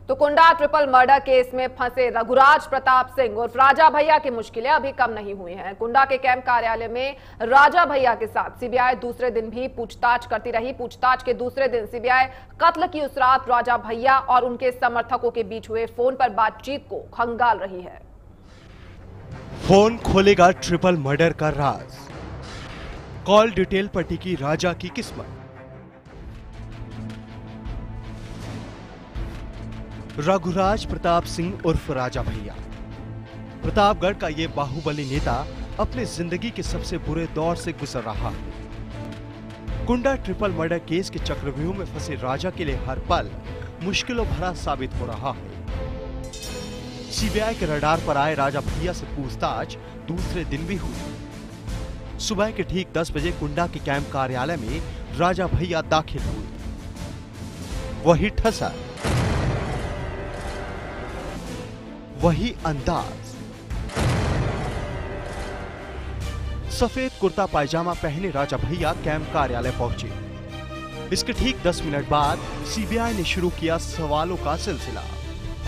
तो कुंडा triple murder case में फंसे रघुराज प्रताप सिंह और राजा भैया की मुश्किलें अभी कम नहीं हुई हैं। कुंडा के कैंप कार्यालय में राजा भैया के साथ सीबीआई दूसरे दिन भी पूछताछ करती रही। पूछताछ के दूसरे दिन सीबीआई कत्ल की उस रात राजा भैया और उनके समर्थकों के बीच हुए फोन पर बातचीत को खंगाल रही है। फोन खोलेगा ट्रिपल मर्डर का राज, कॉल डिटेल पर टिकी राजा की किस्मत। रघुराज प्रताप सिंह उर्फ राजा भैया, प्रतापगढ़ का ये बाहुबली नेता अपने जिंदगी के सबसे बुरे दौर से गुजर रहा है। कुंडा ट्रिपल मर्डर केस के चक्रव्यूह में फंसे राजा के लिए हर पल मुश्किलों भरा साबित हो रहा है। सीबीआई के रडार पर आए राजा भैया से पूछताछ दूसरे दिन भी हुई। सुबह के ठीक 10 बजे कुंडा के कैंप कार्यालय में राजा भैया दाखिल हुए। वही ठसर, वही अंदाज, सफेद कुर्ता पायजामा पहने राजा भैया कैंप कार्यालय पहुंचे। इसके ठीक 10 मिनट बाद सीबीआई ने शुरू किया सवालों का सिलसिला।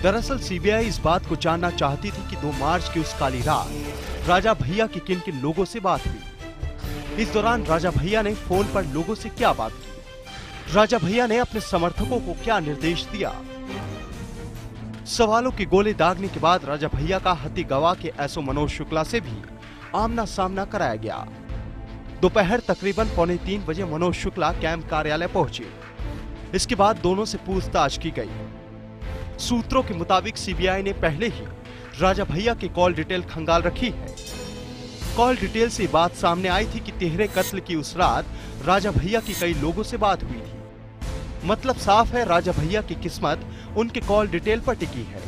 दरअसल सीबीआई इस बात को जानना चाहती थी कि 2 मार्च की उस काली रात राजा भैया की किन किन लोगों से बात हुई। इस दौरान राजा भैया ने फोन पर लोगों से क्या बात की, राजा भैया ने अपने समर्थकों को क्या निर्देश दिया। सवालों के गोले दागने के बाद राजा भैया का हत्या गवाह के एसओ मनोज शुक्ला से भी आमना सामना कराया गया। दोपहर तकरीबन 2:45 बजे मनोज शुक्ला कैंप कार्यालय पहुंचे। इसके बाद दोनों से पूछताछ की गई। सूत्रों के मुताबिक सीबीआई ने पहले ही राजा भैया की कॉल डिटेल खंगाल रखी है। कॉल डिटेल से बात सामने आई थी कि तिहरे कत्ल की उस रात राजा भैया की कई लोगों से बात हुई थी। मतलब साफ है, राजा भैया की किस्मत उनके कॉल डिटेल पर टिकी है,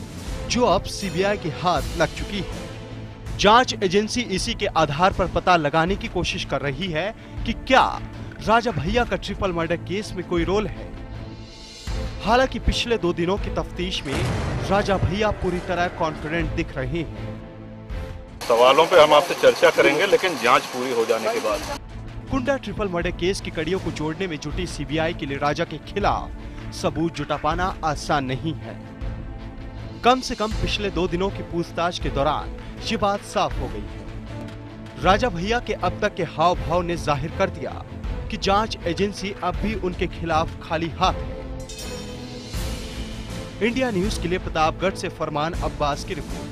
जो अब सीबीआई के हाथ लग चुकी है। जांच एजेंसी इसी के आधार पर पता लगाने की कोशिश कर रही है कि क्या राजा भैया का ट्रिपल मर्डर केस में कोई रोल है। हालांकि पिछले 2 दिनों की तफ्तीश में राजा भैया पूरी तरह कॉन्फिडेंट दिख रहे हैं। सवालों पे हम आपसे चर्चा करेंगे, लेकिन जांच पूरी हो जाने के बाद। कुंडा ट्रिपल मर्डर केस की कड़ियों को जोड़ने में जुटी सीबीआई के लिए राजा के खिलाफ सबूत जुटा पाना आसान नहीं है। कम से कम पिछले 2 दिनों की पूछताछ के दौरान ये बात साफ हो गई है। राजा भैया के अब तक के हाव भाव ने जाहिर कर दिया कि जांच एजेंसी अब भी उनके खिलाफ खाली हाथ है। इंडिया न्यूज के लिए प्रतापगढ़ से फरमान अब्बास की रिपोर्ट।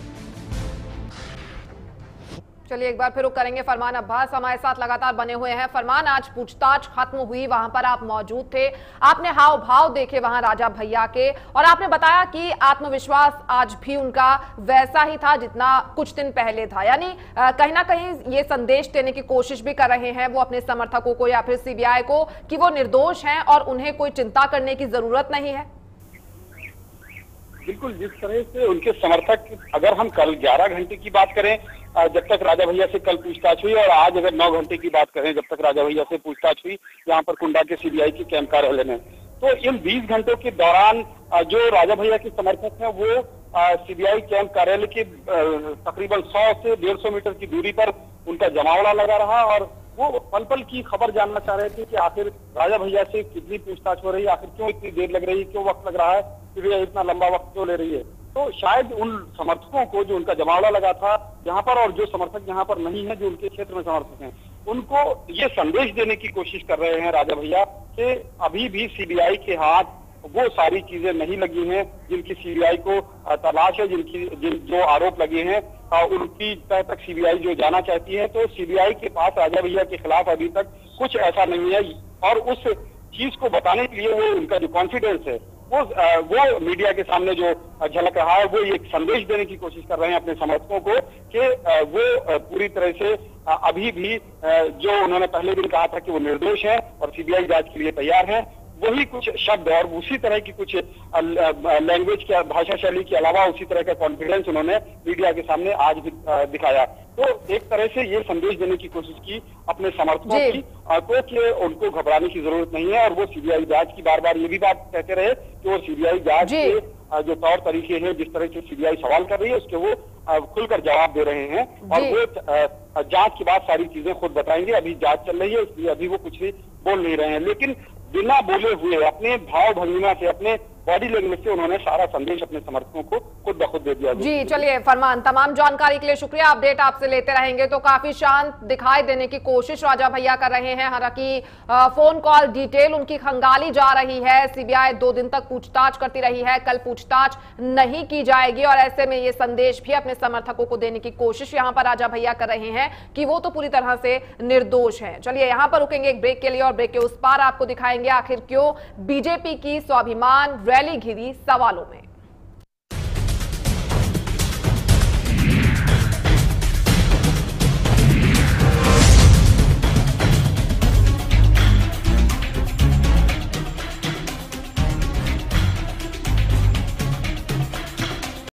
चलिए एक बार फिर रुक करेंगे फरमान अब्बास हमारे साथ लगातार बने हुए हैं। फरमान, आज पूछताछ खत्म हुई, वहां पर आप मौजूद थे, आपने हाव भाव देखे वहां राजा भैया के, और आपने बताया कि आत्मविश्वास आज भी उनका वैसा ही था जितना कुछ दिन पहले था। यानी कहीं ना कहीं ये संदेश देने की कोशिश भी कर रहे हैं वो अपने समर्थकों को या फिर सीबीआई को कि वो निर्दोष हैं और उन्हें कोई चिंता करने की जरूरत नहीं है। बिल्कुल, जिस तरह से उनके समर्थक, अगर हम कल 11 घंटे की बात करें जब तक राजा भैया से कल पूछताछ हुई, और आज अगर 9 घंटे की बात करें जब तक राजा भैया से पूछताछ हुई यहाँ पर कुंडा के सीबीआई के कैंप कार्यालय में, तो इन 20 घंटों के दौरान जो राजा भैया के समर्थक हैं वो सीबीआई कैंप कार्यालय के तकरीबन 100 से 150 मीटर की दूरी पर उनका जमावड़ा लगा रहा, और वो पल पल की खबर जानना चाह रहे थे कि आखिर राजा भैया से कितनी पूछताछ हो रही है, आखिर क्यों इतनी देर लग रही है, क्यों वक्त लग रहा है, सीबीआई इतना लंबा वक्त क्यों ले रही है। तो शायद उन समर्थकों को जो उनका जमावड़ा लगा था यहाँ पर, और जो समर्थक यहाँ पर नहीं है, जो उनके क्षेत्र में समर्थक हैं, उनको ये संदेश देने की कोशिश कर रहे हैं राजा भैया कि अभी भी सीबीआई के हाथ वो सारी चीजें नहीं लगी हैं जिनकी सीबीआई को तलाश है, जो आरोप लगे हैं उनकी तह तक सीबीआई जो जाना चाहती है। तो सीबीआई के पास राजा भैया के खिलाफ अभी तक कुछ ऐसा नहीं है, और उस चीज को बताने के लिए वो उनका जो कॉन्फिडेंस है वो मीडिया के सामने जो झलक रहा है, वो एक संदेश देने की कोशिश कर रहे हैं अपने समर्थकों को कि वो पूरी तरह से अभी भी जो उन्होंने पहले दिन कहा था कि वो निर्दोष है और सीबीआई जांच के लिए तैयार है, वही कुछ शब्द और उसी तरह की कुछ लैंग्वेज की भाषा शैली के अलावा उसी तरह का कॉन्फिडेंस उन्होंने मीडिया के सामने आज भी दिखाया। तो एक तरह से ये संदेश देने की कोशिश की अपने समर्थकों की तो कि उनको घबराने की जरूरत नहीं है, और वो सीबीआई जांच की बार बार ये भी बात कहते रहे कि वो सीबीआई जांच के जो तौर तरीके हैं, जिस तरह से सीबीआई सवाल कर रही है उसके वो खुलकर जवाब दे रहे हैं, और वो जांच के बाद सारी चीजें खुद बताएंगे। अभी जांच चल रही है, इसलिए अभी वो कुछ भी बोल नहीं रहे हैं, लेकिन बिना बोले हुए अपने भाव भंगिमा से, अपने बॉडी लैंग्वेज से उन्होंने सारा संदेश अपने समर्थकों को खुद ब खुद दे दिया। जी चलिए फरमान, तमाम जानकारी के लिए शुक्रिया। अपडेट आपसे लेते रहेंगे। तो काफी शांत दिखाई देने की कोशिश राजा भैया कर रहे हैं। हालांकि फोन कॉल डिटेल उनकी खंगाली जा रही है। सीबीआई 2 दिन तक पूछताछ करती रही है, कल पूछताछ नहीं की जाएगी और ऐसे में ये संदेश भी अपने समर्थकों को देने की कोशिश यहां पर राजा भैया कर रहे हैं कि वो तो पूरी तरह से निर्दोष हैं। चलिए यहां पर रुकेंगे एक ब्रेक के लिए और ब्रेक के उस पार आपको दिखाएंगे आखिर क्यों बीजेपी की स्वाभिमान रैली घिरी सवालों में।